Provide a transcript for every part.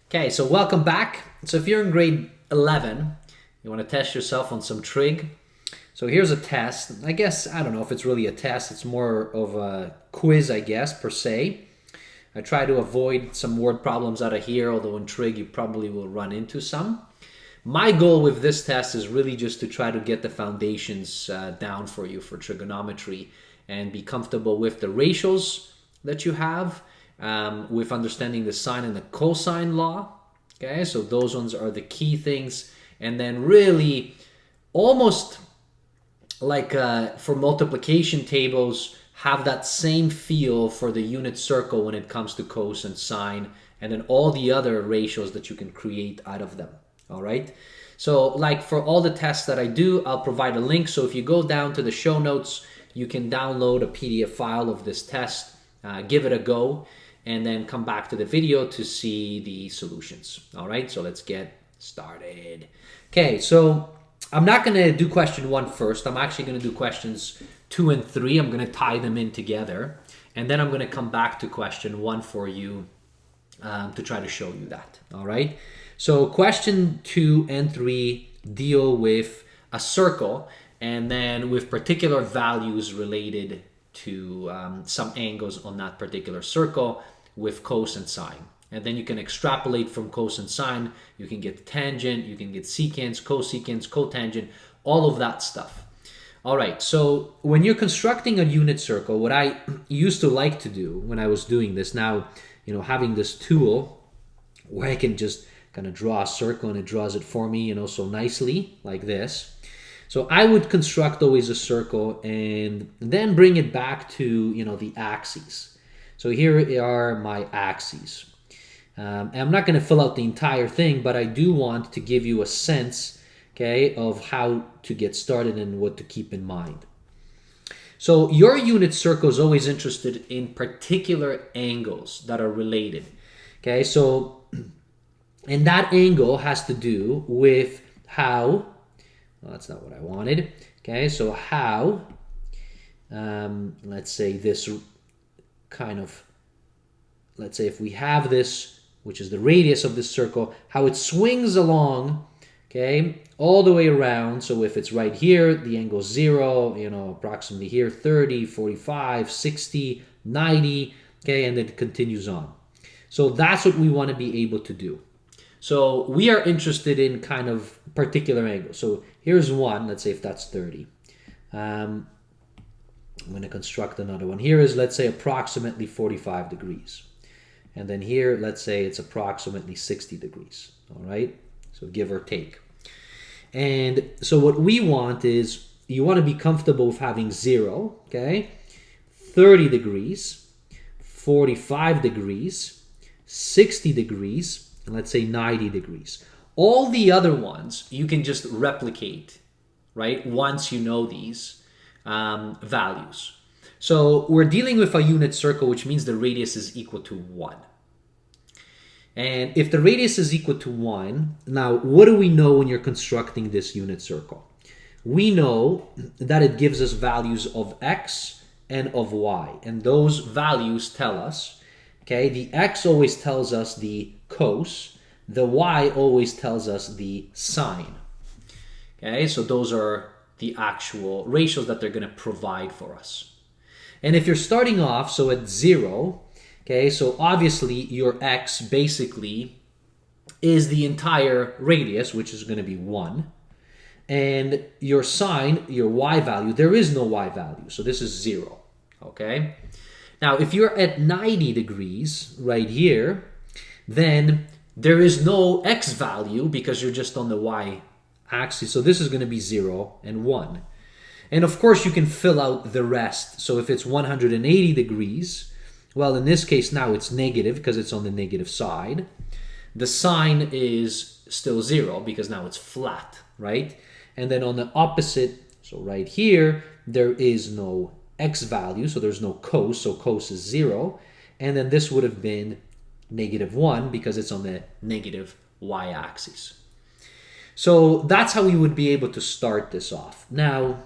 Okay, so welcome back. So if you're in grade 11, you want to test yourself on some trig. So here's a test. I guess, I don't know if it's really a test. It's more of a quiz, I guess, per se. I try to avoid some word problems out of here, although in trig you probably will run into some. My goal with this test is really just to try to get the foundations down for you for trigonometry and be comfortable with the ratios that you have, with understanding the sine and the cosine law. Okay, so those ones are the key things. And then really almost like for multiplication tables, have that same feel for the unit circle when it comes to cos and sine, and then all the other ratios that you can create out of them. All right. So like for all the tests that I do, I'll provide a link. So if you go down to the show notes, you can download a PDF file of this test, give it a go, and then come back to the video to see the solutions. All right. So let's get started. Okay. So I'm not going to do question 1 first. I'm actually going to do questions 2 and 3. I'm going to tie them in together. And then I'm going to come back to question 1 for you to try to show you that. All right. So question 2 and 3 deal with a circle and then with particular values related to some angles on that particular circle with cos and sine. And then you can extrapolate from cos and sine. You can get tangent, you can get secant, cosecant, cotangent, all of that stuff. All right, so when you're constructing a unit circle, what I used to like to do when I was doing this, now, having this tool where I can just kind of draw a circle and it draws it for me, so nicely like this. So I would construct always a circle and then bring it back to, the axes. So here are my axes. And I'm not going to fill out the entire thing, but I do want to give you a sense, okay, of how to get started and what to keep in mind. So your unit circle is always interested in particular angles that are related. Okay, so, and that angle has to do with how, well, that's not what I wanted. Okay, so how, let's say this kind of, let's say if we have this, which is the radius of this circle, how it swings along, okay, all the way around. So if it's right here, the angle is 0, approximately here, 30, 45, 60, 90, okay, and then it continues on. So that's what we want to be able to do. So we are interested in kind of particular angles. So here's one, let's say if that's 30. I'm going to construct another one. Here is, let's say, approximately 45 degrees. And then here, let's say it's approximately 60 degrees, all right? So give or take. And so what we want is, you want to be comfortable with having 0, okay? 30 degrees, 45 degrees, 60 degrees, and let's say 90 degrees. All the other ones, you can just replicate, right? Once you know these values. So we're dealing with a unit circle, which means the radius is equal to 1. And if the radius is equal to 1, now what do we know when you're constructing this unit circle? We know that it gives us values of x and of y. And those values tell us, okay, the x always tells us the cos, the y always tells us the sine. Okay, so those are the actual ratios that they're going to provide for us. And if you're starting off, so at 0, okay, so obviously your x basically is the entire radius, which is going to be 1. And your sine, your y value, there is no y value, so this is 0, okay? Now, if you're at 90 degrees right here, then there is no x value because you're just on the y axis, so this is going to be 0 and 1. And of course, you can fill out the rest. So if it's 180 degrees, well, in this case, now it's negative because it's on the negative side. The sine is still 0 because now it's flat, right? And then on the opposite, so right here, there is no x value, so there's no cos, so cos is 0. And then this would have been negative 1 because it's on the negative y-axis. So that's how we would be able to start this off. Now,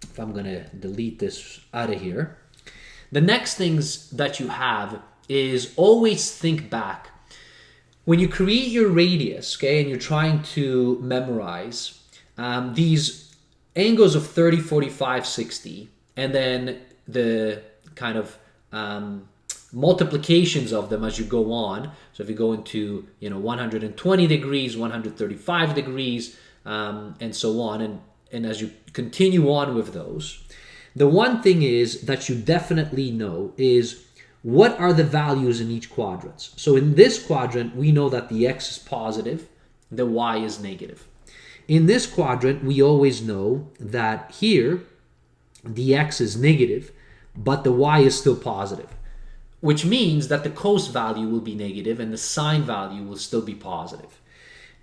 if I'm going to delete this out of here, the next things that you have is always think back When you create your radius, okay, and you're trying to memorize these angles of 30, 45, 60, and then the kind of multiplications of them as you go on. So if you go into 120 degrees, 135 degrees, and so on, and as you continue on with those, the one thing is that you definitely know is what are the values in each quadrant. So in this quadrant, we know that the x is positive, the y is negative. In this quadrant, we always know that here the x is negative, but the y is still positive, which means that the cos value will be negative and the sine value will still be positive.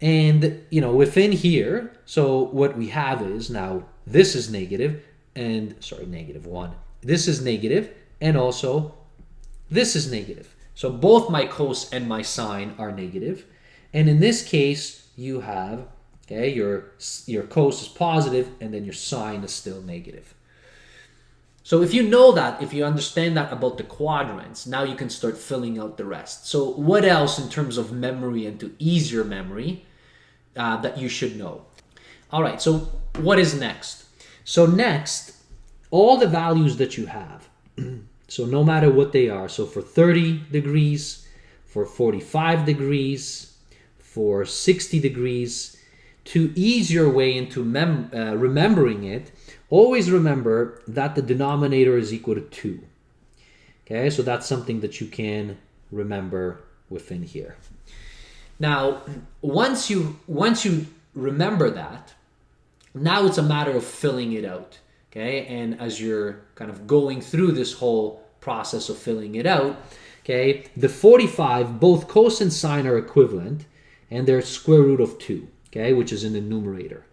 And, within here, so what we have is now this is negative and, negative 1. This is negative and also this is negative. So both my cos and my sine are negative. And in this case, you have, okay, your cos is positive and then your sine is still negative. So if you know that, if you understand that about the quadrants, now you can start filling out the rest. So what else in terms of memory and to ease your memory that you should know? All right, so what is next? So next, all the values that you have, so no matter what they are, so for 30 degrees, for 45 degrees, for 60 degrees, to ease your way into remembering it, always remember that the denominator is equal to 2. Okay, so that's something that you can remember within here. Now, once you remember that, now it's a matter of filling it out. Okay, and as you're kind of going through this whole process of filling it out, okay, the 45, both cos and sine are equivalent, and they're square root of 2, okay, which is in the numerator.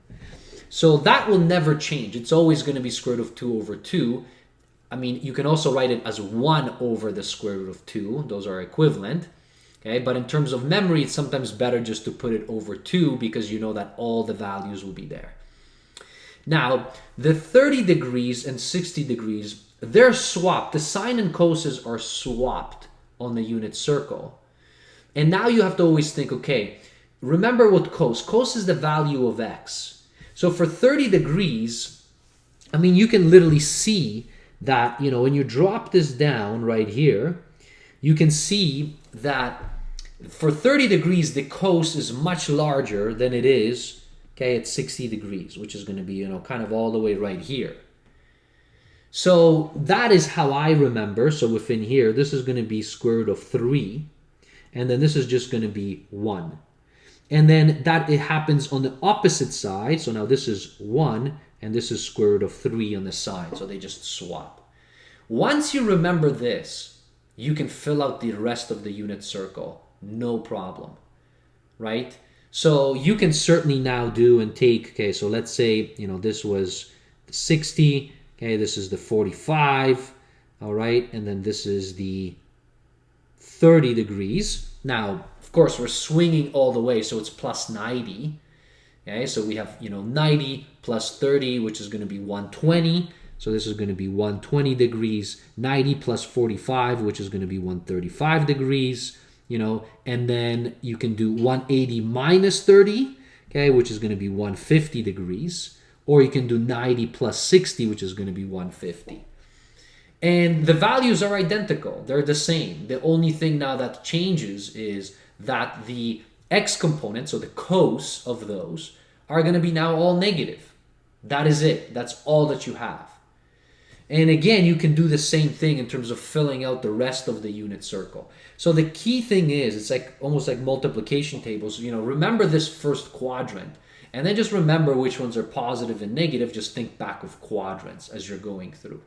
So that will never change. It's always going to be square root of 2 over 2. I mean, you can also write it as 1 over the square root of 2. Those are equivalent. Okay, but in terms of memory, it's sometimes better just to put it over 2 because you know that all the values will be there. Now, the 30 degrees and 60 degrees, they're swapped. The sine and coses are swapped on the unit circle. And now you have to always think, okay, remember what cos is the value of x. So for 30 degrees, I mean, you can literally see that, when you drop this down right here, you can see that for 30 degrees, the cos is much larger than it is, okay, at 60 degrees, which is going to be, kind of all the way right here. So that is how I remember. So within here, this is going to be square root of 3, and then this is just going to be 1. And then that it happens on the opposite side. So now this is 1, and this is square root of 3 on the side. So they just swap. Once you remember this, you can fill out the rest of the unit circle. No problem, right? So you can certainly now do and take, okay, so let's say, this was the 60, okay, this is the 45, all right, and then this is the 30 degrees. Now, of course, we're swinging all the way, so it's plus 90, okay, so we have, 90 plus 30, which is going to be 120, so this is going to be 120 degrees, 90 plus 45, which is going to be 135 degrees, and then you can do 180 minus 30, okay, which is going to be 150 degrees, or you can do 90 plus 60, which is going to be 150. And the values are identical. They're the same. The only thing now that changes is that the x component, so the cos of those, are going to be now all negative. That is it. That's all that you have. And again, you can do the same thing in terms of filling out the rest of the unit circle. So the key thing is, it's like almost like multiplication tables. Remember this first quadrant, and then just remember which ones are positive and negative. Just think back of quadrants as you're going through.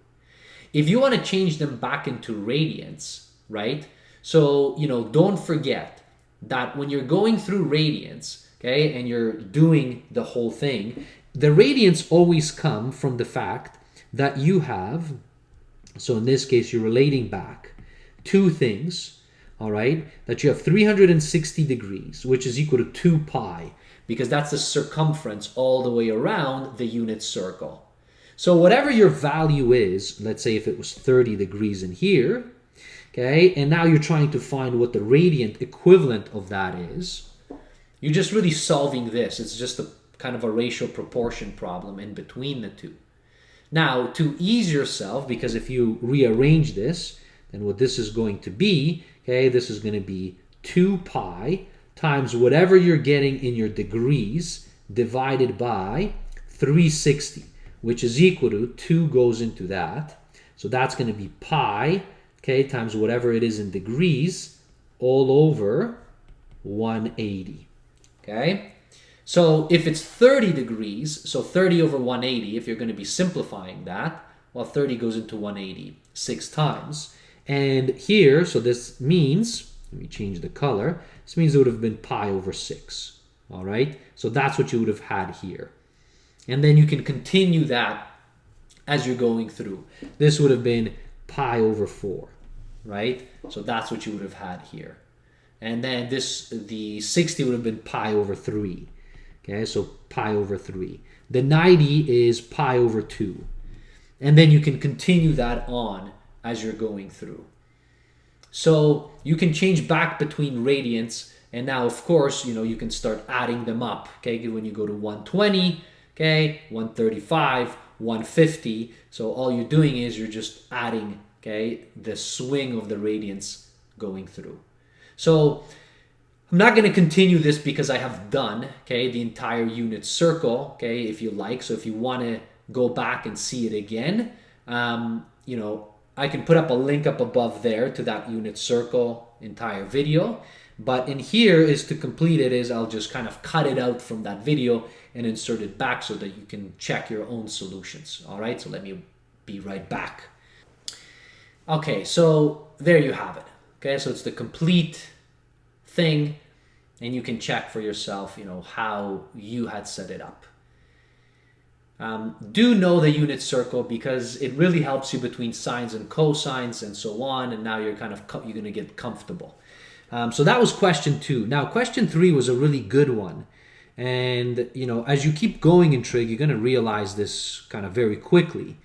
If you want to change them back into radians, right? So, don't forget that when you're going through radians, okay, and you're doing the whole thing, the radians always come from the fact that you have, so in this case, you're relating back two things, all right, that you have 360 degrees, which is equal to 2 pi, because that's the circumference all the way around the unit circle. So whatever your value is, let's say if it was 30 degrees in here, Okay, and now you're trying to find what the radiant equivalent of that is. You're just really solving this. It's just a kind of a ratio proportion problem in between the two. Now, to ease yourself, because if you rearrange this, then what this is going to be, okay, this is going to be 2 pi times whatever you're getting in your degrees divided by 360, which is equal to 2 goes into that. So that's going to be pi, okay, times whatever it is in degrees all over 180, okay? So if it's 30 degrees, so 30 over 180, if you're going to be simplifying that, well, 30 goes into 180 6 times. And here, so this means, let me change the color, this means it would have been pi over 6, all right? So that's what you would have had here. And then you can continue that as you're going through. This would have been pi over 4, right? So that's what you would have had here. And then this, the 60 would have been pi over 3. Okay, so pi over 3. The 90 is pi over 2. And then you can continue that on as you're going through. So you can change back between radiants. And now, of course, you know, you can start adding them up. Okay, when you go to 120, okay, 135, 150. So all you're doing is you're just adding, okay, the swing of the radiants going through. So I'm not going to continue this because I have done, okay, the entire unit circle, okay, if you like. So if you want to go back and see it again, you know, I can put up a link up above there to that unit circle entire video. But in here is to complete it is I'll just kind of cut it out from that video and insert it back so that you can check your own solutions. All right, so let me be right back. Okay, so there you have it. Okay, so it's the complete thing, and you can check for yourself, you know, how you had set it up. Do know the unit circle because it really helps you between sines and cosines and so on, and now you're you're going to get comfortable. So that was question 2. Now, question 3 was a really good one. And, you know, as you keep going in trig, you're going to realize this kind of very quickly.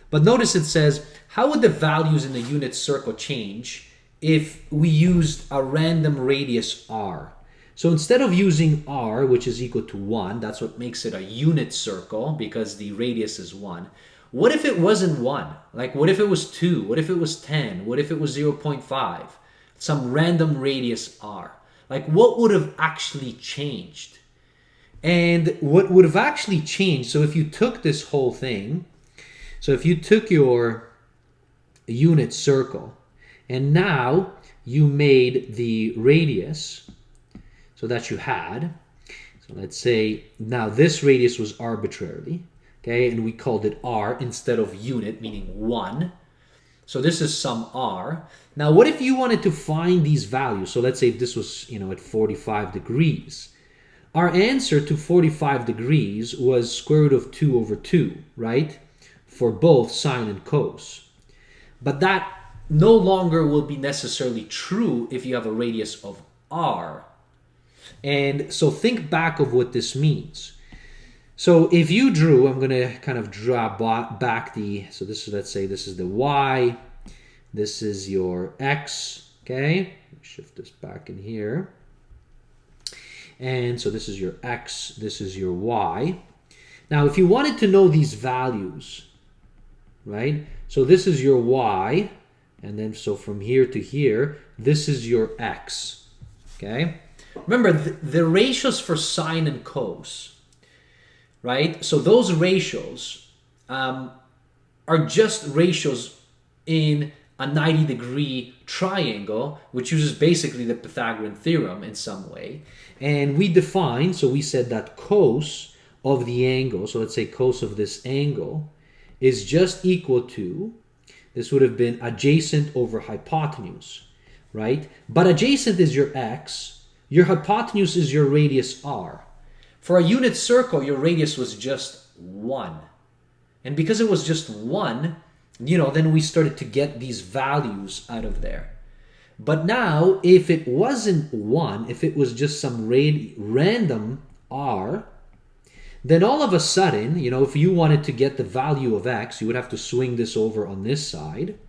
But notice it says, how would the values in the unit circle change if we used a random radius r? So instead of using r, which is equal to 1, that's what makes it a unit circle because the radius is 1. What if it wasn't 1? Like, what if it was 2? What if it was 10? What if it was 0.5? Some random radius r. Like, what would have actually changed? And what would have actually changed, so if you took this whole thing, so if you took your unit circle, and now you made the radius, so that you had, so let's say now this radius was arbitrarily, okay, and we called it r instead of unit, meaning 1. So this is some r. Now what if you wanted to find these values? So let's say if this was, you know, at 45 degrees. Our answer to 45 degrees was square root of 2 over 2, right? For both sine and cos. But that no longer will be necessarily true if you have a radius of r. And so think back of what this means. So if you drew, I'm going to kind of draw back the, so this is, let's say this is the y, this is your x, okay? Shift this back in here. And so this is your x, this is your y. Now, if you wanted to know these values, right? So this is your y, and then so from here to here, this is your x, okay? Remember, the ratios for sine and cos, right? So those ratios are just ratios in a 90-degree triangle, which uses basically the Pythagorean theorem in some way. And we defined, so we said that cos of the angle, so let's say cos of this angle, is just equal to, this would have been adjacent over hypotenuse, right? But adjacent is your x, your hypotenuse is your radius r. For a unit circle, your radius was just 1. And because it was just 1, you know, then we started to get these values out of there. But now, if it wasn't 1, if it was just some random r, then all of a sudden, you know, if you wanted to get the value of x, you would have to swing this over on this side.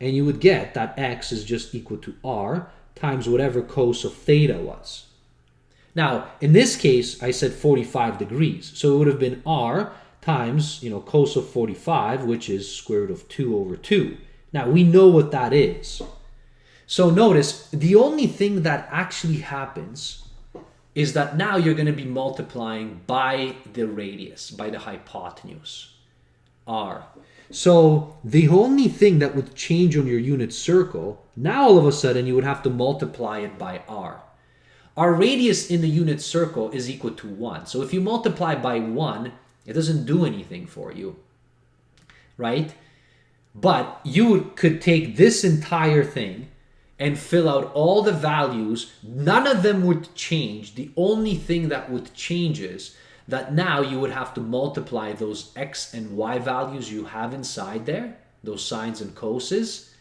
and you would get that x is just equal to r times whatever cos of theta was. Now, in this case, I said 45 degrees. So it would have been r times, cos of 45, which is square root of 2 over 2. Now, we know what that is. So notice, the only thing that actually happens is that now you're going to be multiplying by the radius, by the hypotenuse, r. So the only thing that would change on your unit circle, now all of a sudden you would have to multiply it by r. Our radius in the unit circle is equal to 1. So if you multiply by 1, it doesn't do anything for you, right? But you could take this entire thing and fill out all the values. None of them would change. The only thing that would change is that now you would have to multiply those x and y values you have inside there, those sines and coses,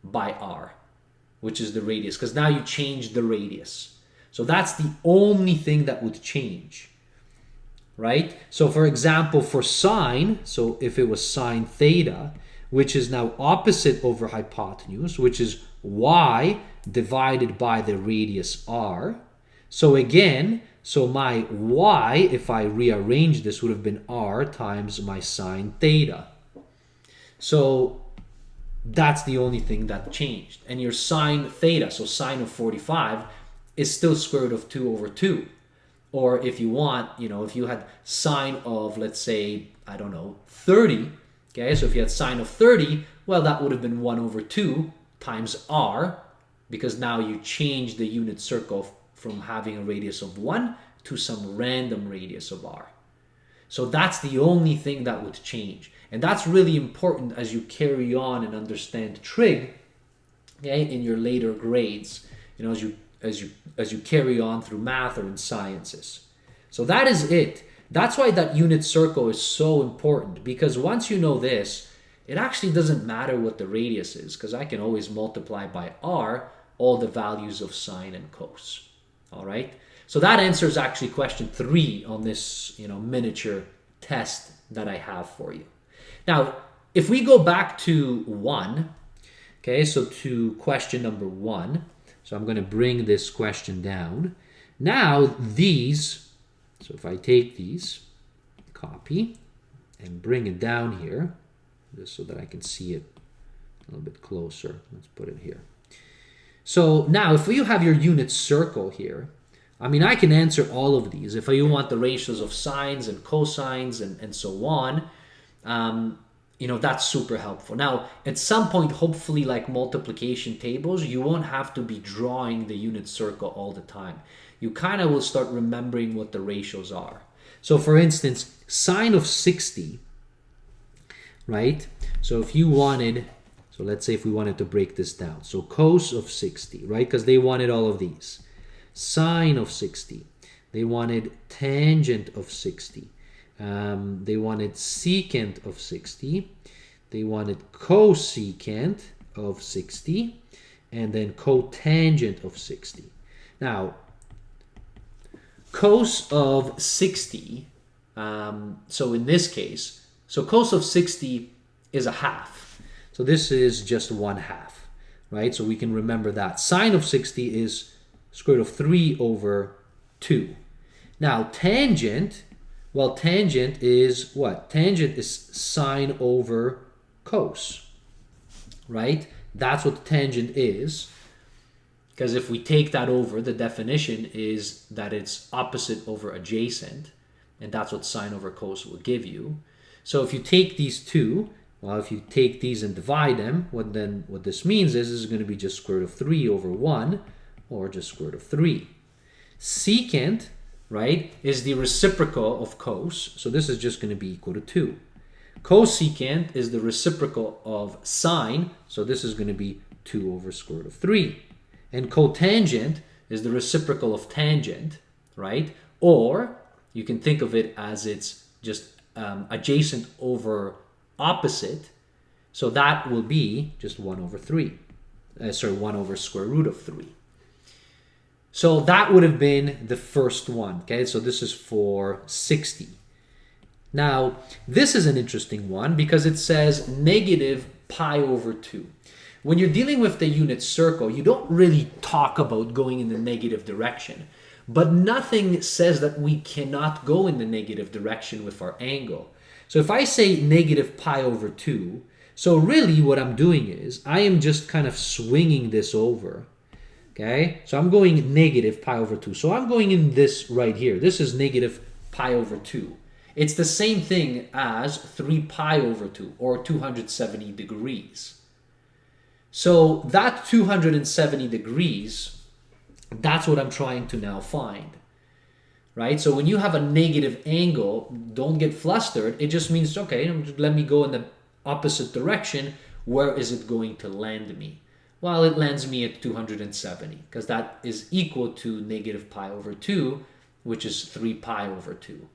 by r, which is the radius, because now you change the radius. So that's the only thing that would change, right? So for example, for sine, so if it was sine theta, which is now opposite over hypotenuse, which is y divided by the radius r. So again, so my y, if I rearrange this, would have been r times my sine theta. So that's the only thing that changed. And your sine theta, so sine of 45, is still square root of 2 over 2. Or if you want, if you had sine of, let's say, 30, okay, so if you had sine of 30, well, that would have been 1 over 2 times r, because now you change the unit circle from having a radius of 1 to some random radius of r. So that's the only thing that would change. And that's really important as you carry on and understand trig, okay, in your later grades, as you carry on through math or in sciences. So that is it. That's why that unit circle is so important, because once you know this, it actually doesn't matter what the radius is, because I can always multiply by r all the values of sine and cos. All right? So that answers actually question 3 on this, miniature test that I have for you. Now, if we go back to 1, okay, so to question number 1, so I'm going to bring this question down. Now these, so if I take these, copy, and bring it down here, just so that I can see it a little bit closer. Let's put it here. So now if you have your unit circle here, I can answer all of these. If you want the ratios of sines and cosines and so on, that's super helpful. Now, at some point, hopefully like multiplication tables, you won't have to be drawing the unit circle all the time. You kind of will start remembering what the ratios are. So for instance, sine of 60, right? So if you wanted, so let's say if we wanted to break this down. So cos of 60, right? Because they wanted all of these. Sine of 60. They wanted tangent of 60. They wanted secant of 60. They wanted cosecant of 60. And then cotangent of 60. Now, cos of 60, so in this case, so cos of 60 is a half. So this is just 1/2, right? So we can remember that. Sine of 60 is square root of 3 over 2. Now, tangent, well, tangent is what? Tangent is sine over cos, right? That's what tangent is. Because if we take that over, the definition is that it's opposite over adjacent. And that's what sine over cos will give you. So if you take these two, well, if you take these and divide them, what this means is this is going to be just square root of 3 over 1, or just square root of 3. Secant, right, is the reciprocal of cos. So this is just going to be equal to 2. Cosecant is the reciprocal of sine. So this is going to be 2 over square root of 3. And cotangent is the reciprocal of tangent, right? Or you can think of it as it's just adjacent over opposite. So that will be just 1 over 3. 1 over square root of 3. So that would have been the first one, okay? So this is for 60. Now, this is an interesting one because it says negative pi over 2. when you're dealing with the unit circle, you don't really talk about going in the negative direction. But nothing says that we cannot go in the negative direction with our angle. So if I say negative pi over 2, so really what I'm doing is I am just kind of swinging this over. Okay, so I'm going negative pi over 2. So I'm going in this right here. This is negative pi over 2. It's the same thing as 3 pi over 2, or 270 degrees. So that 270 degrees, that's what I'm trying to now find. Right? So when you have a negative angle, don't get flustered. It just means, okay, let me go in the opposite direction. Where is it going to land me? Well, it lands me at 270, because that is equal to negative pi over 2, which is 3 pi over 2.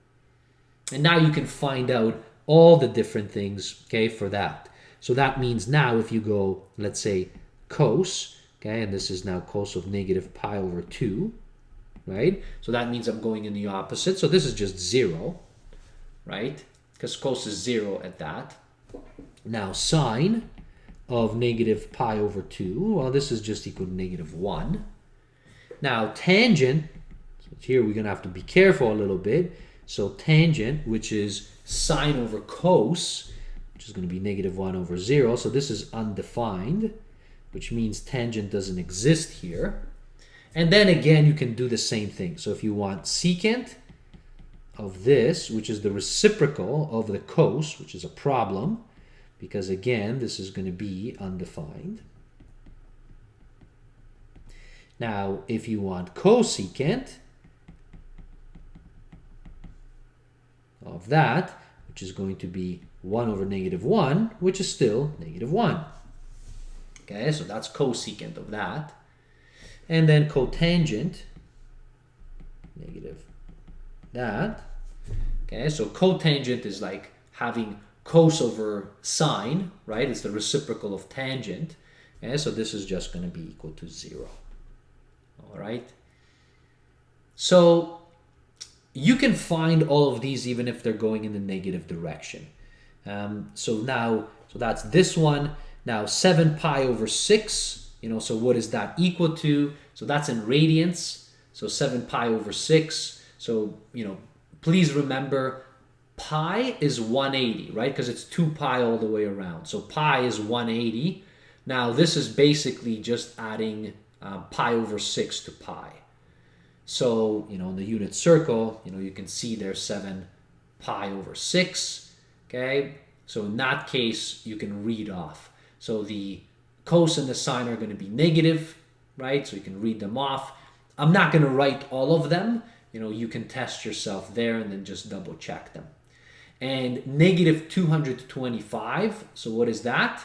And now you can find out all the different things, okay, for that. So that means now if you go, let's say, cos, okay, and this is now cos of negative pi over 2, right? So that means I'm going in the opposite. So this is just 0, right? Because cos is 0 at that. Now sine of negative pi over 2, well, this is just equal to negative 1. Now tangent, so here we're going to have to be careful a little bit. So tangent, which is sine over cos, which is going to be negative 1 over 0. So this is undefined, which means tangent doesn't exist here. And then again, you can do the same thing. So if you want secant of this, which is the reciprocal of the cos, which is a problem, because again, this is going to be undefined. Now, if you want cosecant of that, which is going to be 1 over negative 1, which is still negative 1. Okay, so that's cosecant of that. And then cotangent, negative that. Okay, so cotangent is like having cos over sine, right? It's the reciprocal of tangent. Okay, so this is just going to be equal to 0. All right. So you can find all of these even if they're going in the negative direction. So that's this one. Now 7 pi over 6, so what is that equal to? So that's in radians. So 7 pi over 6. So, please remember pi is 180, right? Because it's 2 pi all the way around. So pi is 180. Now this is basically just adding pi over 6 to pi. So, in the unit circle, you can see there's 7 pi over 6, okay? So in that case, you can read off. So the cos and the sine are going to be negative, right? So you can read them off. I'm not going to write all of them. You can test yourself there and then just double check them. And negative 225, so what is that?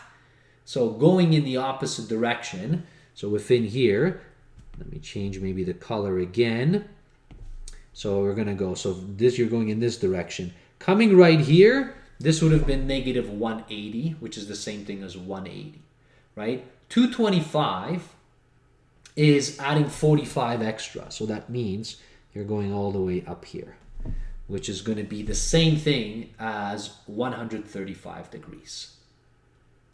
So going in the opposite direction, so within here, let me change maybe the color again. So we're going to go, so this, you're going in this direction. Coming right here, this would have been negative 180, which is the same thing as 180, right? 225 is adding 45 extra. So that means you're going all the way up here, which is going to be the same thing as 135 degrees.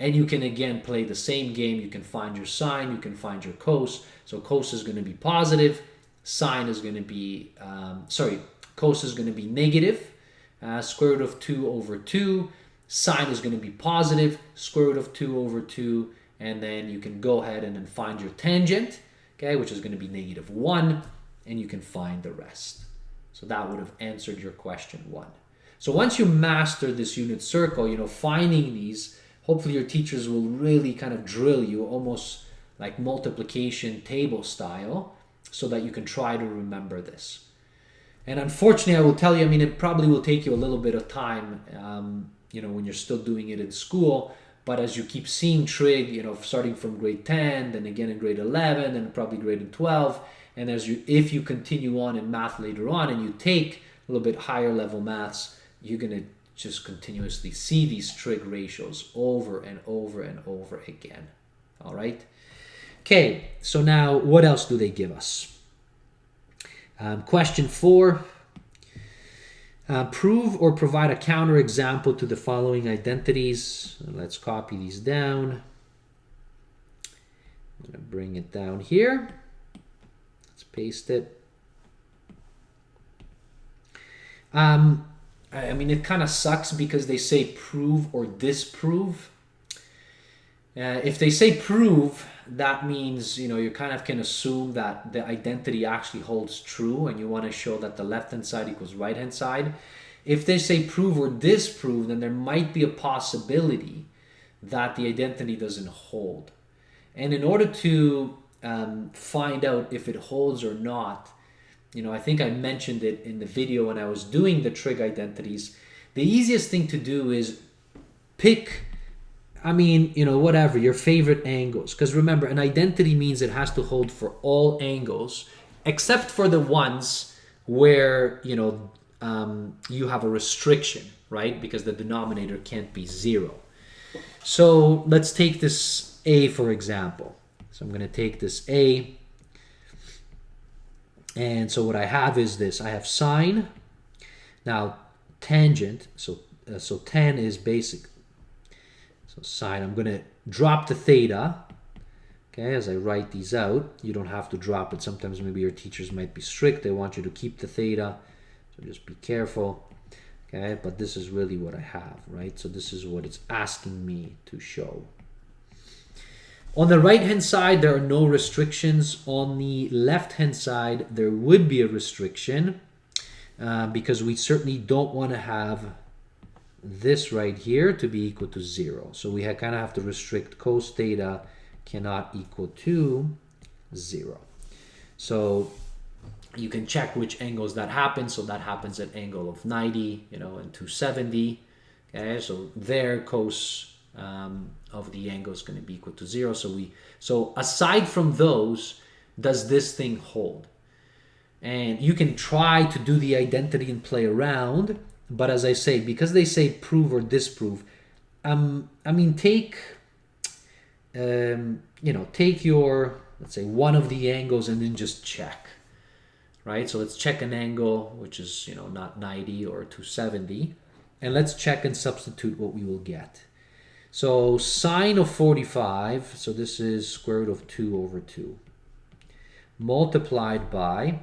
And you can again play the same game. You can find your sine, you can find your cos. So cos is going to be positive, sine is going to be, cos is going to be negative, square root of 2 over 2. Sine is going to be positive, square root of 2 over 2. And then you can go ahead and then find your tangent, okay, which is going to be negative 1. And you can find the rest. So that would have answered your question 1. So once you master this unit circle, finding these, hopefully your teachers will really kind of drill you almost like multiplication table style so that you can try to remember this. And unfortunately, I will tell you, it probably will take you a little bit of time, when you're still doing it in school. But as you keep seeing trig, starting from grade 10, then again in grade 11, then probably grade 12, and if you continue on in math later on and you take a little bit higher level maths, you're going to just continuously see these trig ratios over and over and over again. All right. Okay, so now what else do they give us? Question 4. Prove or provide a counterexample to the following identities. Let's copy these down. I'm going to bring it down here. Let's paste it. I mean, it kind of sucks because they say prove or disprove. If they say prove, that means, you know, you kind of can assume that the identity actually holds true and you want to show that the left-hand side equals right-hand side. If they say prove or disprove, then there might be a possibility that the identity doesn't hold. And in order to find out if it holds or not, you know, I think I mentioned it in the video when I was doing the trig identities. The easiest thing to do is pick, I mean, you know, whatever, your favorite angles. Because remember, an identity means it has to hold for all angles, except for the ones where, you know, you have a restriction, right? Because the denominator can't be 0. So let's take this A, for example. So I'm going to take this A. And so what I have is this. I have sine. Now, tangent. So tan is basic. So sine, I'm going to drop the theta. Okay, as I write these out. You don't have to drop it. Sometimes maybe your teachers might be strict. They want you to keep the theta. So just be careful. Okay, but this is really what I have, right? So this is what it's asking me to show. On the right-hand side, there are no restrictions. On the left-hand side, there would be a restriction because we certainly don't want to have this right here to be equal to 0. So we kind of have to restrict cos theta cannot equal to 0. So you can check which angles that happens. So that happens at angle of 90, you know, and 270. Okay, so there cos of the angle is going to be equal to 0. So aside from those, does this thing hold? And you can try to do the identity and play around, but as I say, because they say prove or disprove, I mean, take take your, let's say, one of the angles and then just check, right? So let's check an angle which is, you know, not 90 or 270, and let's check and substitute what we will get. So sine of 45, so this is square root of 2 over 2, multiplied by,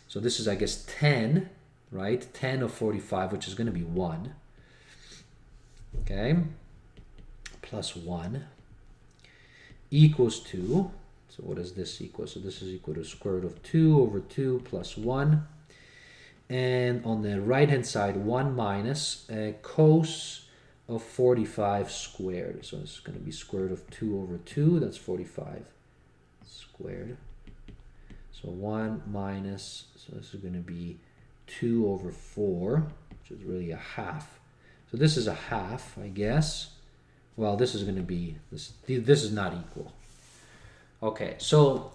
so this is, I guess, 10, right? 10 of 45, which is going to be 1, okay, plus 1, equals 2. So what does this equal? So this is equal to square root of 2 over 2 plus 1. And on the right-hand side, 1 minus cos of 45 squared. So this is going to be square root of 2 over 2. That's 45 squared. So 1 minus, so this is going to be 2 over 4, which is really a half. So this is a half, I guess. Well, this is going to be, this is not equal. Okay, so,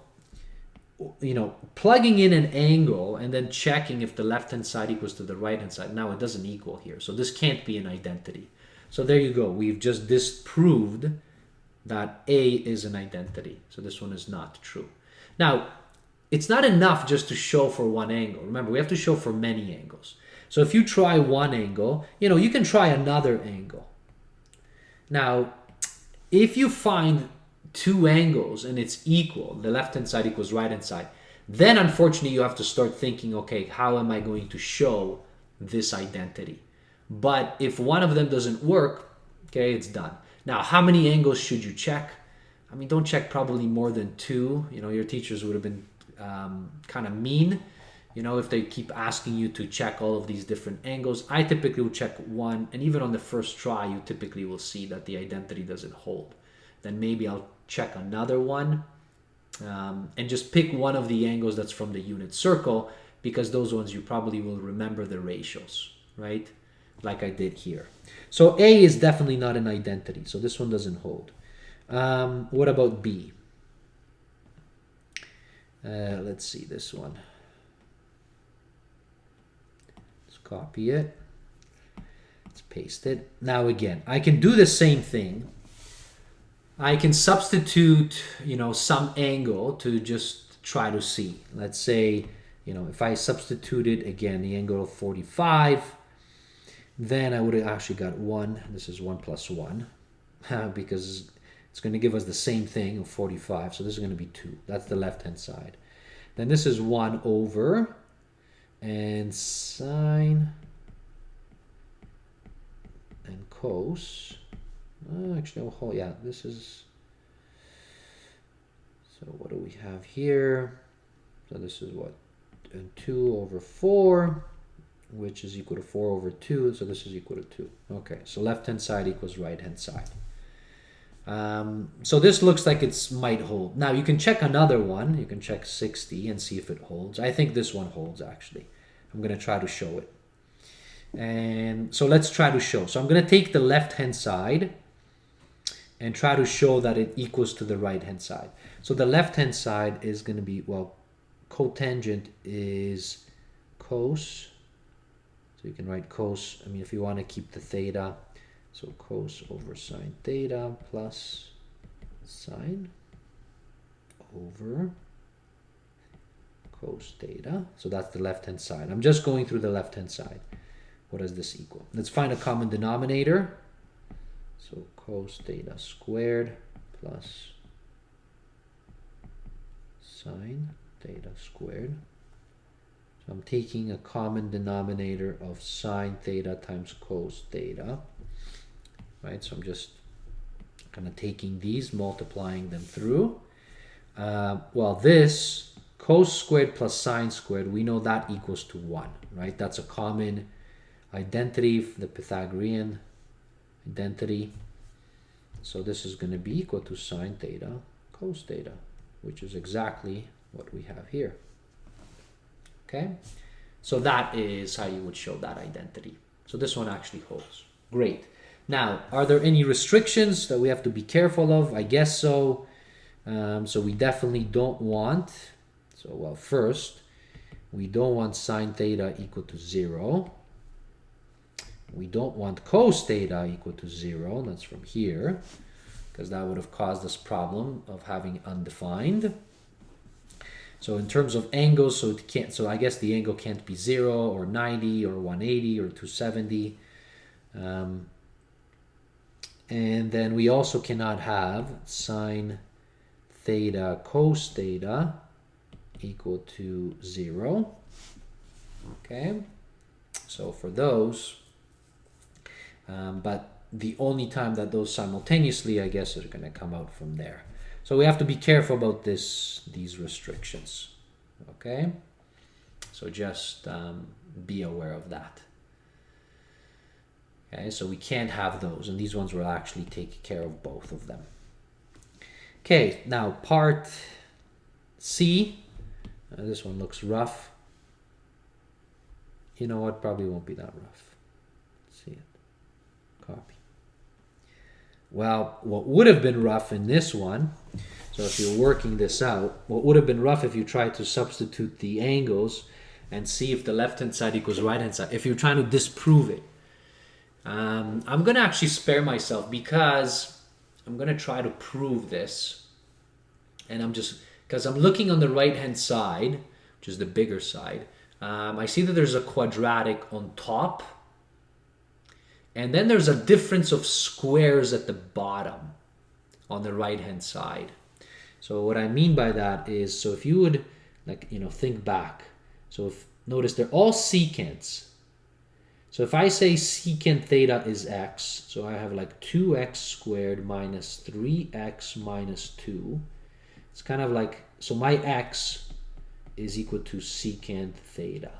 you know, plugging in an angle and then checking if the left-hand side equals to the right-hand side. Now, it doesn't equal here. So this can't be an identity. So there you go. We've just disproved that A is an identity. So this one is not true. Now, it's not enough just to show for one angle. Remember, we have to show for many angles. So if you try one angle, you know, you can try another angle. Now, if you find two angles and it's equal, the left-hand side equals right-hand side, then unfortunately you have to start thinking, okay, how am I going to show this identity? But if one of them doesn't work, okay, it's done. Now, how many angles should you check? I mean, don't check probably more than 2. You know, your teachers would have been kind of mean, you know, if they keep asking you to check all of these different angles. I typically will check 1, and even on the first try, you typically will see that the identity doesn't hold. Then maybe I'll check another one and just pick one of the angles that's from the unit circle, because those ones you probably will remember the ratios, right? Like I did here. So A is definitely not an identity, so this one doesn't hold. What about B? Let's see this one. Let's copy it. Let's paste it. Now again, I can do the same thing. I can substitute, you know, some angle to just try to see. Let's say, you know, if I substituted again the angle of 45, then I would have actually got 1. This is 1 plus 1 because It's going to give us the same thing of 45. So this is going to be 2. That's the left-hand side. Then this is 1 over, and sine and cos. Actually, oh, yeah, this is, so what do we have here? So this is what? 2 over 4, which is equal to 4 over 2. So this is equal to 2. Okay, so left-hand side equals right-hand side. So this looks like it might hold. Now you can check another one. You can check 60 and see if it holds. I think this one holds, actually. I'm going to try to show it. And so let's try to show. So I'm going to take the left-hand side and try to show that it equals to the right-hand side. So the left-hand side is going to be, well, cotangent is cos. So you can write cos, I mean, if you want to keep the theta, so cos over sine theta plus sine over cos theta. So that's the left-hand side. I'm just going through the left-hand side. What does this equal? Let's find a common denominator. So cos theta squared plus sine theta squared. So I'm taking a common denominator of sine theta times cos theta. Right, so I'm just kind of taking these, multiplying them through. Well, this cos squared plus sine squared, we know that equals to 1, right? That's a common identity, the Pythagorean identity. So this is going to be equal to sine theta cos theta, which is exactly what we have here. Okay, so that is how you would show that identity. So this one actually holds. Great. Now, are there any restrictions that we have to be careful of? I guess so. So we definitely don't want, so well, first, we don't want sine theta equal to 0. We don't want cos theta equal to 0. That's from here, because that would have caused us problem of having undefined. So in terms of angles, so it can't. So I guess the angle can't be 0 or 90 or 180 or 270. And then we also cannot have sine theta cos theta equal to 0. Okay, so for those, but the only time that those simultaneously, I guess, are going to come out from there. So we have to be careful about these restrictions. Okay, so just be aware of that. Okay, so we can't have those, and these ones will actually take care of both of them. Okay, now part C. This one looks rough. You know what? Probably won't be that rough. Let's see it. Copy. Well, what would have been rough in this one, so if you're working this out, what would have been rough if you tried to substitute the angles and see if the left-hand side equals right-hand side, if you're trying to disprove it. I'm going to actually spare myself because I'm going to try to prove this. And I'm just, because I'm looking on the right-hand side, which is the bigger side, I see that there's a quadratic on top. And then there's a difference of squares at the bottom on the right-hand side. So what I mean by that is, so if you would, like, think back. So if, notice they're all secants. So if I say secant theta is x, so I have like 2x squared minus 3x minus 2. It's kind of like, so my x is equal to secant theta.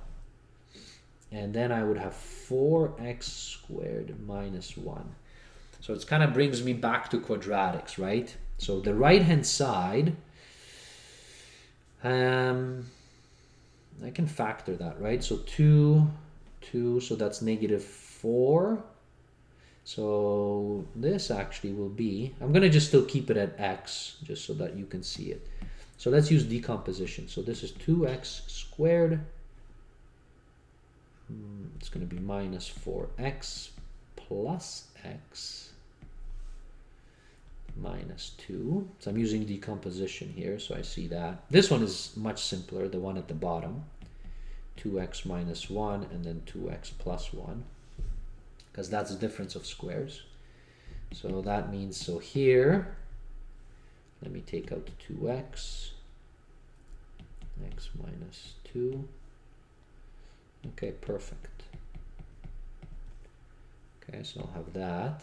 And then I would have 4x squared minus 1. So it kind of brings me back to quadratics, right? So the right-hand side, I can factor that, right? So 2, so that's negative 4. So this actually will be, I'm going to just still keep it at x, just so that you can see it. So let's use decomposition. So this is 2x squared. It's going to be minus 4x plus x minus 2. So I'm using decomposition here, so I see that. This one is much simpler, the one at the bottom. 2x minus 1 and then 2x plus 1, because that's the difference of squares. So that means, so here Let me take out 2x, x minus 2. Okay, perfect. Okay, so I'll have that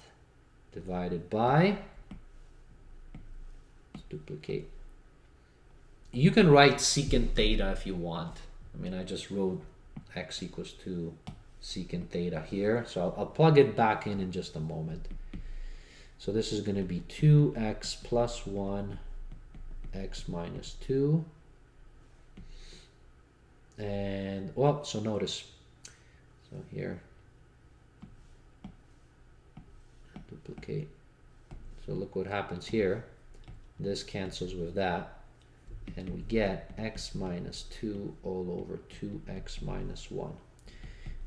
divided by, let's duplicate. You can write secant theta if you want. I mean, I just wrote x equals 2 secant theta here. So I'll plug it back in just a moment. So this is going to be 2x plus 1, x minus 2. And, well, so notice. So here, duplicate. So look what happens here. This cancels with that. And we get x minus 2 all over 2x minus 1,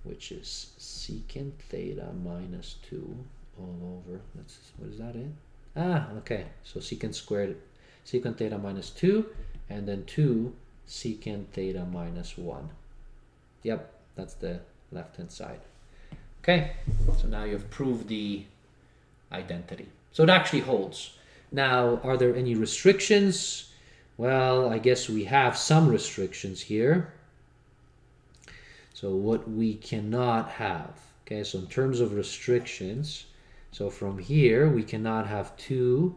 which is secant theta minus 2 all over, what is that in? Okay, so secant theta minus 2, and then 2 secant theta minus 1. Yep, that's the left-hand side. Okay, so now you've proved the identity. So it actually holds. Now, are there any restrictions? Well, I guess we have some restrictions here. So what we cannot have, okay, so in terms of restrictions, so from here we cannot have 2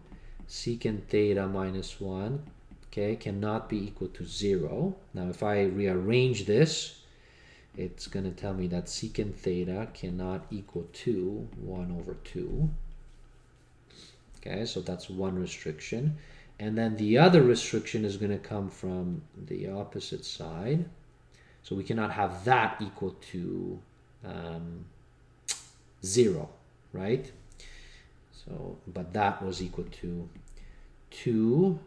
secant theta minus 1, okay, cannot be equal to 0. Now if I rearrange this, it's going to tell me that secant theta cannot equal to 1 over 2. Okay, so that's one restriction. And then the other restriction is going to come from the opposite side. So we cannot have that equal to 0, right? So, but that was equal to 2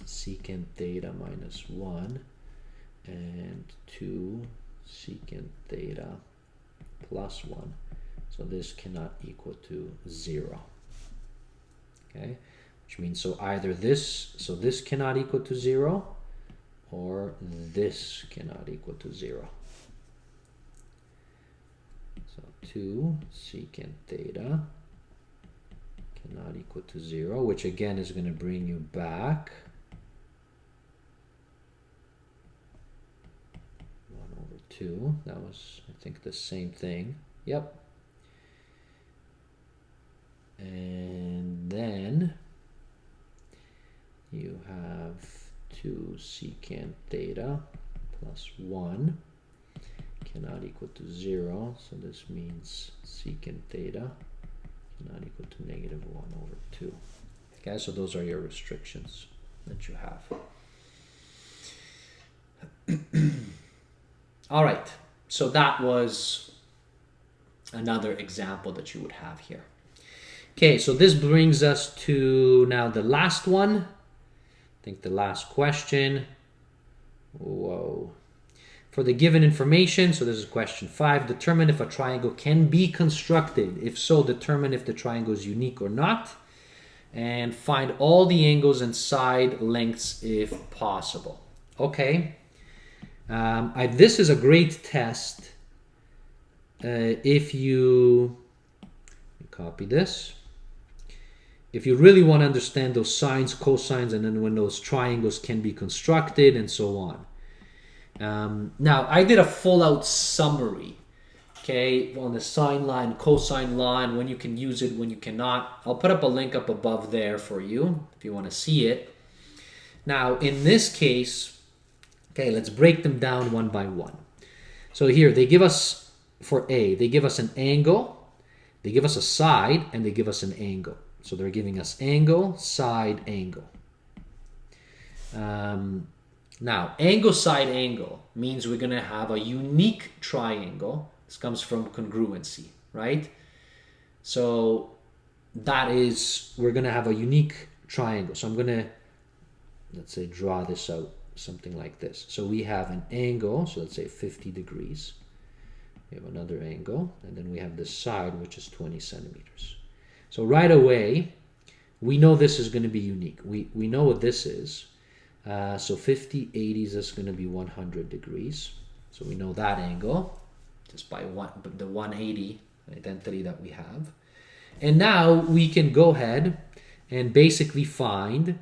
secant theta minus 1 and 2 secant theta plus 1. So this cannot equal to 0. Okay, which means so either this, so this cannot equal to 0, or this cannot equal to 0. So 2 secant theta cannot equal to 0, which again is going to bring you back 1 over 2. That was, I think, the same thing. Yep. And then you have 2 secant theta plus 1 cannot equal to 0. So this means secant theta cannot equal to negative 1 over 2. Okay, so those are your restrictions that you have. All right, so that was another example that you would have here. Okay, so this brings us to now the last one. I think the last question. Whoa. For the given information, so this is question 5, determine if a triangle can be constructed. If so, determine if the triangle is unique or not. And find all the angles and side lengths if possible. Okay. This is a great test. If you copy this. If you really want to understand those sines, cosines, and then when those triangles can be constructed and so on. Now, I did a full-out summary, okay, on the sine line, cosine line, when you can use it, when you cannot. I'll put up a link up above there for you if you want to see it. Now, in this case, okay, let's break them down one by one. So here, they give us, for A, they give us an angle, they give us a side, and they give us an angle. So they're giving us angle, side, angle. Now, angle, side, angle means we're going to have a unique triangle. This comes from congruency, right? So that is, we're going to have a unique triangle. So I'm going to, let's say, draw this out, something like this. So we have an angle, so let's say 50 degrees. We have another angle, and then we have this side, which is 20 centimeters. So right away, we know this is going to be unique. We know what this is. So 50, 80 is just going to be 100 degrees. So we know that angle just by the 180 identity that we have. And now we can go ahead and basically find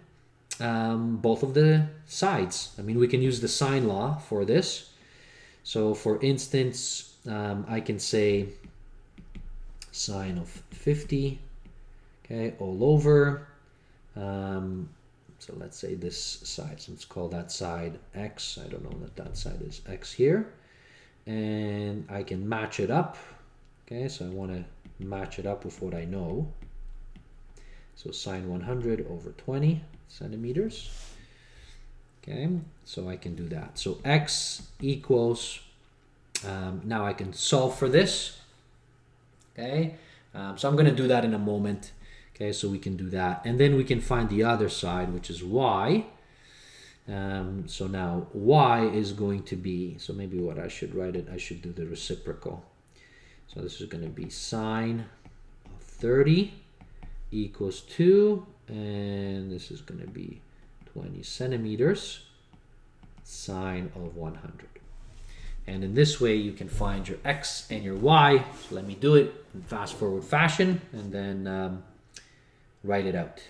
both of the sides. I mean, we can use the sine law for this. So for instance, I can say sine of 50, okay, all over. So let's say this side, so let's call that side x. I don't know that that side is x here. And I can match it up. Okay, so I want to match it up with what I know. So sine 100 over 20 centimeters. Okay, so I can do that. So x equals, now I can solve for this. Okay, so I'm going to do that in a moment. Okay, so we can do that. And then we can find the other side, which is y. So now y is going to be, so maybe what I should write it, I should do the reciprocal. So this is going to be sine of 30 equals 2, and this is going to be 20 centimeters, sine of 100. And in this way, you can find your x and your y. So let me do it in fast forward fashion, and then write it out.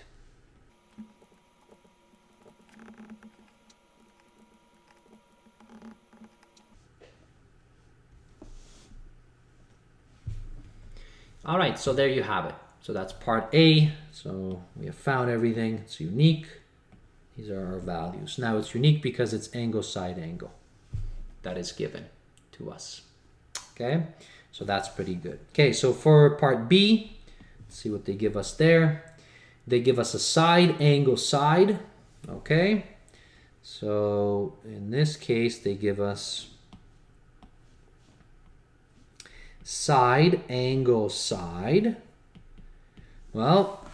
All right, so there you have it. So that's part A. So we have found everything. It's unique. These are our values. Now it's unique because it's angle side angle that is given to us. Okay, so that's pretty good. Okay, so for part B, let's see what they give us there. They give us a side angle side. Okay, so in this case, they give us side angle side. Well,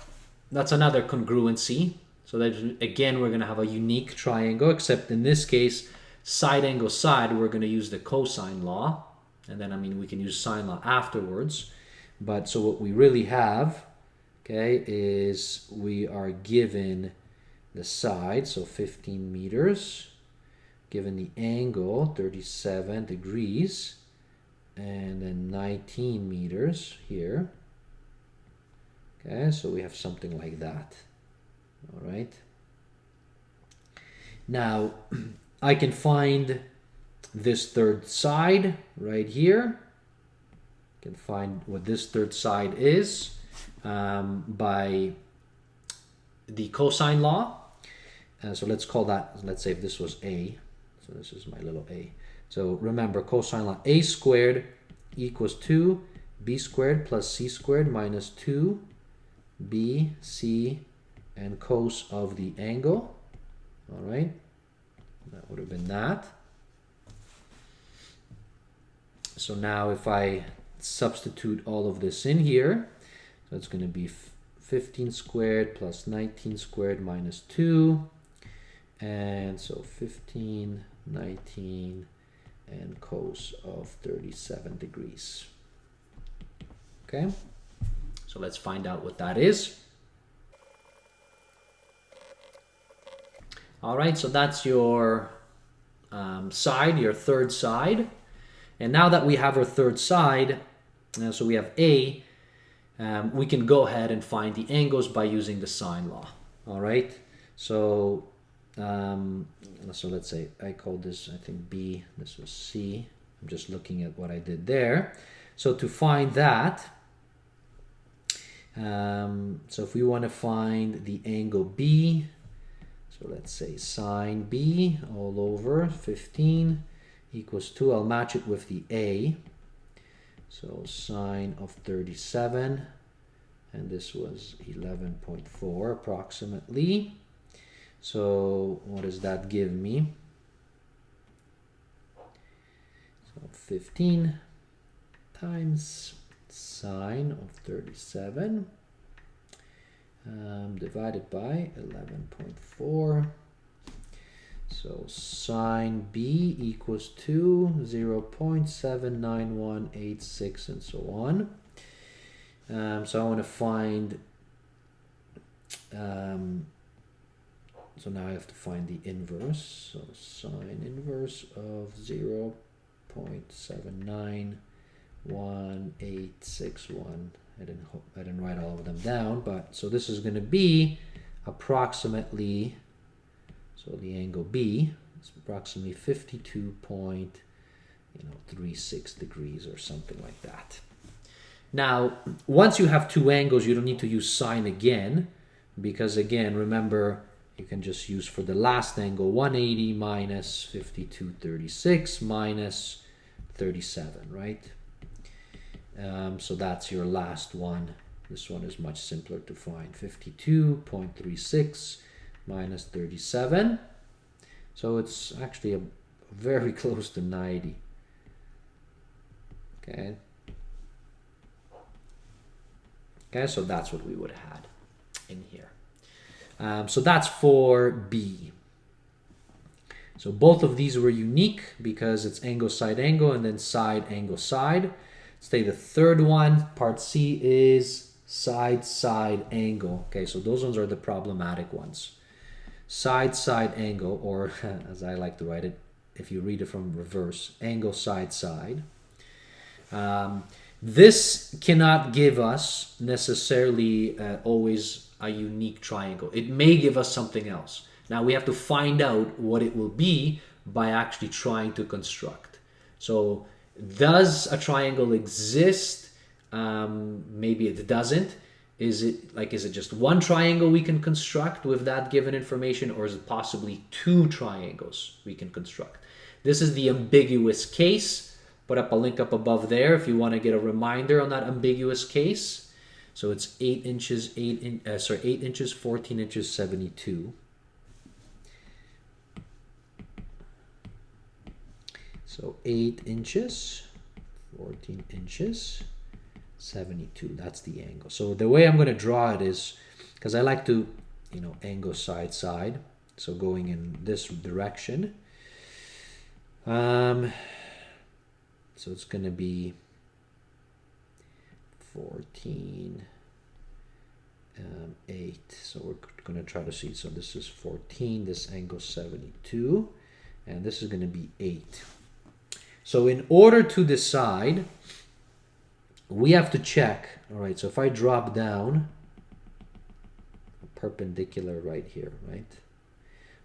that's another congruency. So that again, we're going to have a unique triangle, except in this case, side angle side, we're going to use the cosine law. And then, I mean, we can use sine law afterwards. But so what we really have, okay, is we are given the side, so 15 meters, given the angle, 37 degrees, and then 19 meters here. Okay, so we have something like that. All right. Now, I can find this third side right here. I can find what this third side is by the cosine law. So let's call that, let's say if this was A. So this is my little A. So remember, cosine law, A squared equals 2 B squared plus C squared minus 2 B, C, and cos of the angle. All right, that would have been that. So now if I substitute all of this in here, so it's going to be 15 squared plus 19 squared minus 2. And so 15, 19, and cos of 37 degrees. Okay, so let's find out what that is. All right, so that's your side, your third side. And now that we have our third side, so we have A, we can go ahead and find the angles by using the sine law. All right, so so let's say I called this, I think B, this was C. I'm just looking at what I did there. So to find that, so if we want to find the angle B, so let's say sine B all over 15 equals 2. I'll match it with the A. So sine of 37, and this was 11.4 approximately. So what does that give me? So 15 times sine of 37 divided by 11.4. So sine B equals 2, 0.79186, and so on. So I want to find, so now I have to find the inverse. So sine inverse of 0.79186 I didn't write all of them down, but so this is going to be approximately, so the angle B is approximately 52.36 degrees or something like that. Now, once you have two angles, you don't need to use sine again, because again, remember, you can just use for the last angle 180 minus 52.36 minus 37, right? So that's your last one. This one is much simpler to find. 52.36 minus 37. So it's actually very close to 90. Okay. Okay, so that's what we would have had in here. So that's for B. So both of these were unique because it's angle, side, angle, and then side, angle, side. Let's take the third one. Part C is side, side, angle. Okay, so those ones are the problematic ones. Side, side, angle, or as I like to write it, if you read it from reverse, angle, side, side. This cannot give us necessarily always a unique triangle. It may give us something else. Now we have to find out what it will be by actually trying to construct. So does a triangle exist? Maybe it doesn't. Is it just one triangle we can construct with that given information, or is it possibly two triangles we can construct? This is the ambiguous case. Put up a link up above there if you want to get a reminder on that ambiguous case. So it's 8 inches, 8 inches, 14 inches, 72. So 8 inches, 14 inches, 72. That's the angle. So the way I'm going to draw it is, because I like to, angle side, side. So going in this direction. So it's going to be 14, 8. So we're going to try to see. So this is 14, this angle 72, and this is going to be 8. So in order to decide, we have to check. All right, so if I drop down perpendicular right here, right?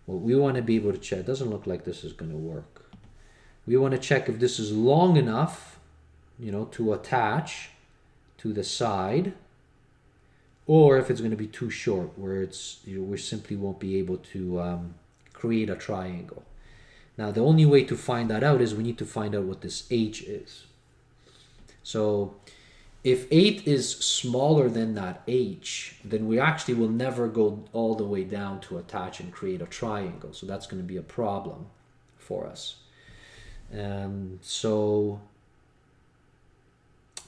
What we want to be able to check, it doesn't look like this is going to work. We want to check if this is long enough, to attach to the side, or if it's going to be too short, where it's we simply won't be able to create a triangle. Now the only way to find that out is we need to find out what this h is. So if 8 is smaller than that h, then we actually will never go all the way down to attach and create a triangle. So that's going to be a problem for us. So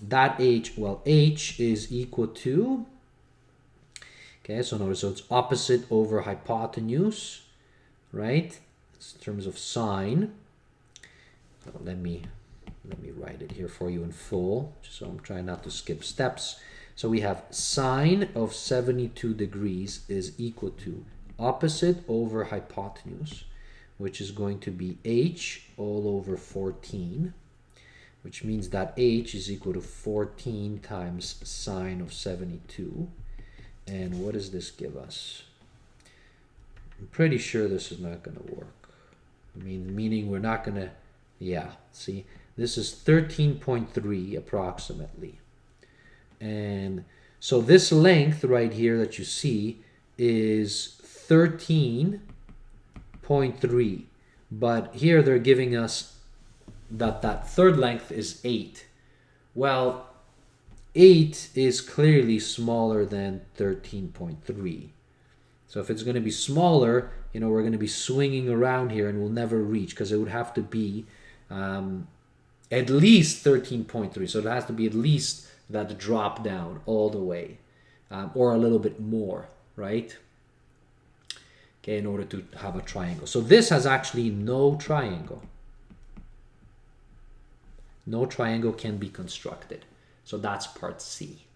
that h is equal to, okay, so notice, so it's opposite over hypotenuse, right? It's in terms of sine. So let me write it here for you in full, so I'm trying not to skip steps. So we have sine of 72 degrees is equal to opposite over hypotenuse, which is going to be h all over 14, which means that h is equal to 14 times sine of 72. And what does this give us? I'm pretty sure this is not going to work. Meaning we're not going to, see, this is 13.3 approximately. And so this length right here that you see is 13.3. But here they're giving us that third length is 8. Well, 8 is clearly smaller than 13.3. So if it's going to be smaller, we're going to be swinging around here and we'll never reach, because it would have to be at least 13.3. So it has to be at least that drop down all the way, or a little bit more, right? Okay, in order to have a triangle. So this has actually no triangle. No triangle can be constructed. So that's part C.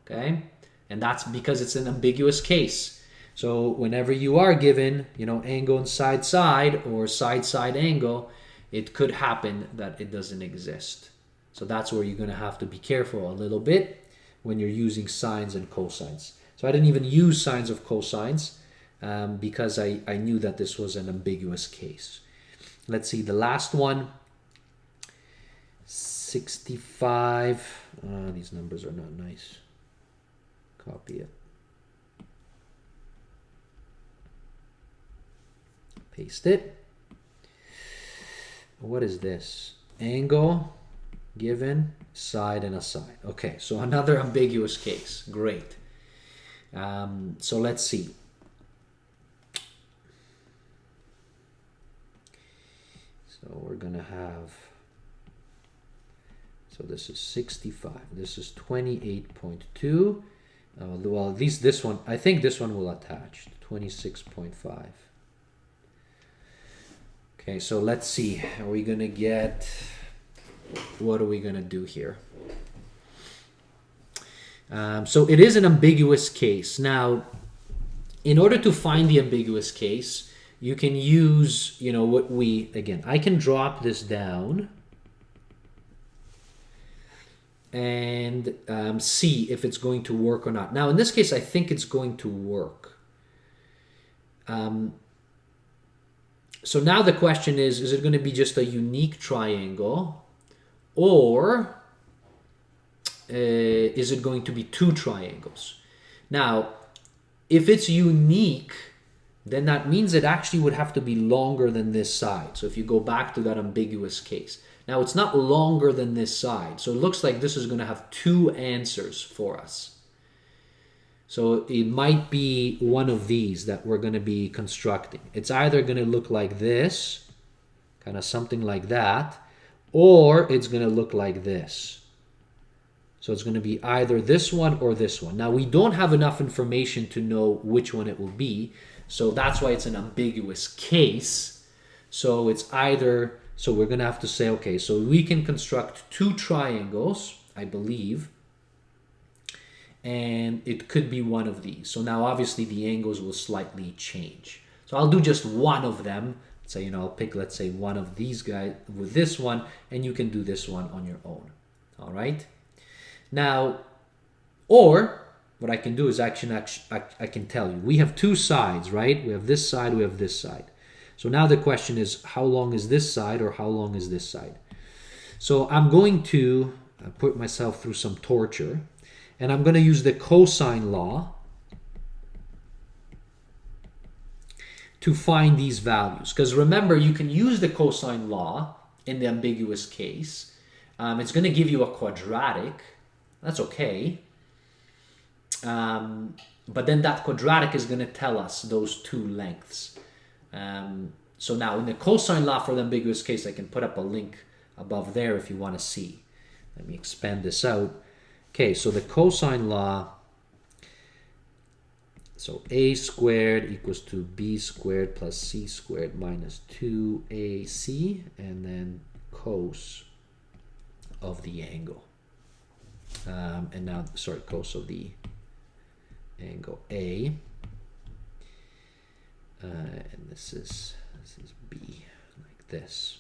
Okay? And that's because it's an ambiguous case. So whenever you are given, angle and side, side, or side, side, angle, it could happen that it doesn't exist. So that's where you're going to have to be careful a little bit. when you're using sines and cosines. So I didn't even use sines of cosines because I knew that this was an ambiguous case. Let's see, the last one, 65. These numbers are not nice. Copy it. Paste it. What is this? Angle given, side and a side. Okay, so another ambiguous case. Great. So let's see. So we're gonna have, so this is 65. This is 28.2. Well, at least this one, I think this one will attach, 26.5. Okay, so let's see. Are we gonna get, what are we gonna do here? So it is an ambiguous case. Now, in order to find the ambiguous case, you can use, you know, what we, again, I can drop this down and see if it's going to work or not. Now, in this case, I think it's going to work. So now the question is it going to be just a unique triangle, or is it going to be two triangles? Now, if it's unique, then that means it actually would have to be longer than this side. So if you go back to that ambiguous case. Now, it's not longer than this side. So it looks like this is going to have two answers for us. So it might be one of these that we're going to be constructing. It's either going to look like this, kind of something like that, or it's going to look like this. So it's going to be either this one or this one. Now, we don't have enough information to know which one it will be. So that's why it's an ambiguous case. So it's either, so we're going to have to say, okay, so we can construct two triangles, I believe, and it could be one of these. So now obviously the angles will slightly change. So I'll do just one of them. So, you know, I'll pick, let's say, one of these guys with this one, and you can do this one on your own. All right. Now, or what I can do is actually I can tell you, we have two sides, right? We have this side, we have this side. So now the question is, how long is this side or how long is this side? So I'm going to put myself through some torture, and I'm going to use the cosine law to find these values. Because remember, you can use the cosine law in the ambiguous case. It's going to give you a quadratic. That's okay. But then that quadratic is going to tell us those two lengths. So now in the cosine law for the ambiguous case, I can put up a link above there if you want to see. Let me expand this out. Okay, so the cosine law, so a squared equals to b squared plus c squared minus 2ac, and then cos of the angle. And now, sorry, cos of the angle A, and this is B, like this.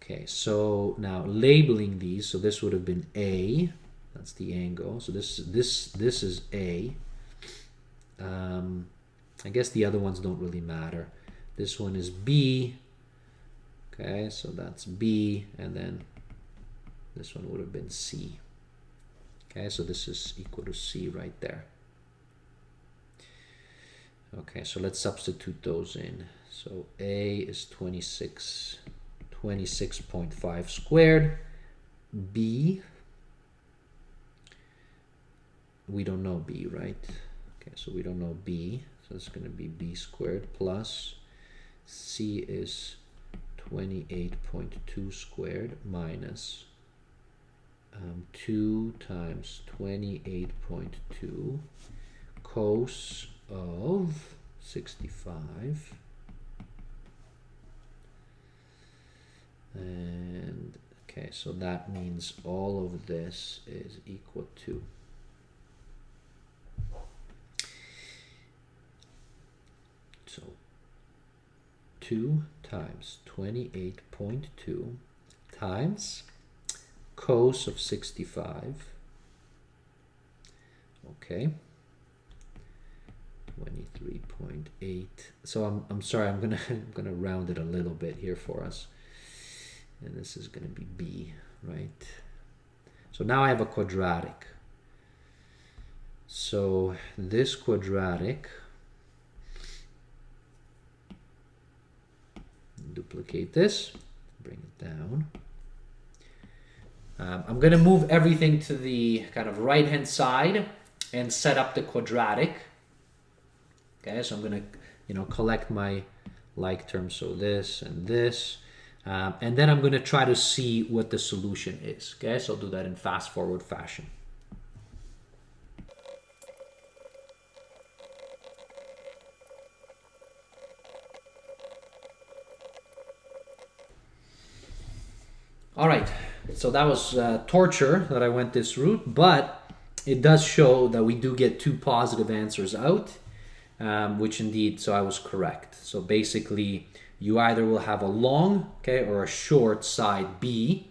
Okay, so now labeling these, so this would have been A, that's the angle. So this is A. I guess the other ones don't really matter. This one is B. Okay, so that's B, and then this one would have been C. Okay, so this is equal to C right there. Okay, so let's substitute those in. So A is 26.5 squared. B, we don't know B, right? Okay, so we don't know B. So it's going to be B squared plus C is 28.2 squared minus 2 times 28.2 cos of 65, and okay, so that means all of this is equal to so 2 times 28.2 times cos of 65 Okay. 23.8. So I'm sorry, I'm gonna round it a little bit here for us. And this is gonna be B, right? So now I have a quadratic. So this quadratic, duplicate this, bring it down. I'm going to move everything to the kind of right-hand side and set up the quadratic. Okay, so I'm going to, collect my like terms, so this and this. And then I'm going to try to see what the solution is. Okay, so I'll do that in fast-forward fashion. All right, so that was torture that I went this route, but it does show that we do get two positive answers out, which indeed, so I was correct. So basically, you either will have a long, okay, or a short side B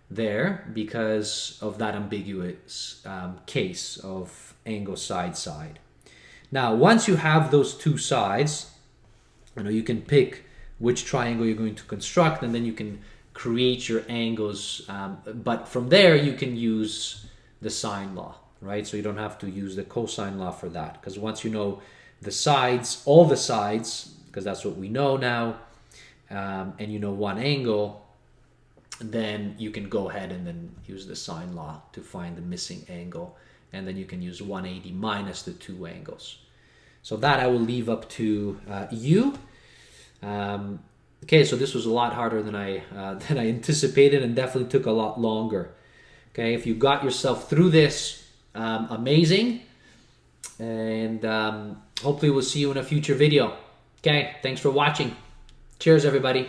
there because of that ambiguous case of angle side. Now, once you have those two sides, you can pick which triangle you're going to construct, and then you can create your angles, but from there you can use the sine law, right? So you don't have to use the cosine law for that, because once you know the sides, all the sides, because that's what we know now, and you know one angle, then you can go ahead and then use the sine law to find the missing angle, and then you can use 180 minus the two angles. So that I will leave up to you. Okay, so this was a lot harder than I anticipated, and definitely took a lot longer. Okay, if you got yourself through this, amazing, and hopefully we'll see you in a future video. Okay, thanks for watching. Cheers, everybody.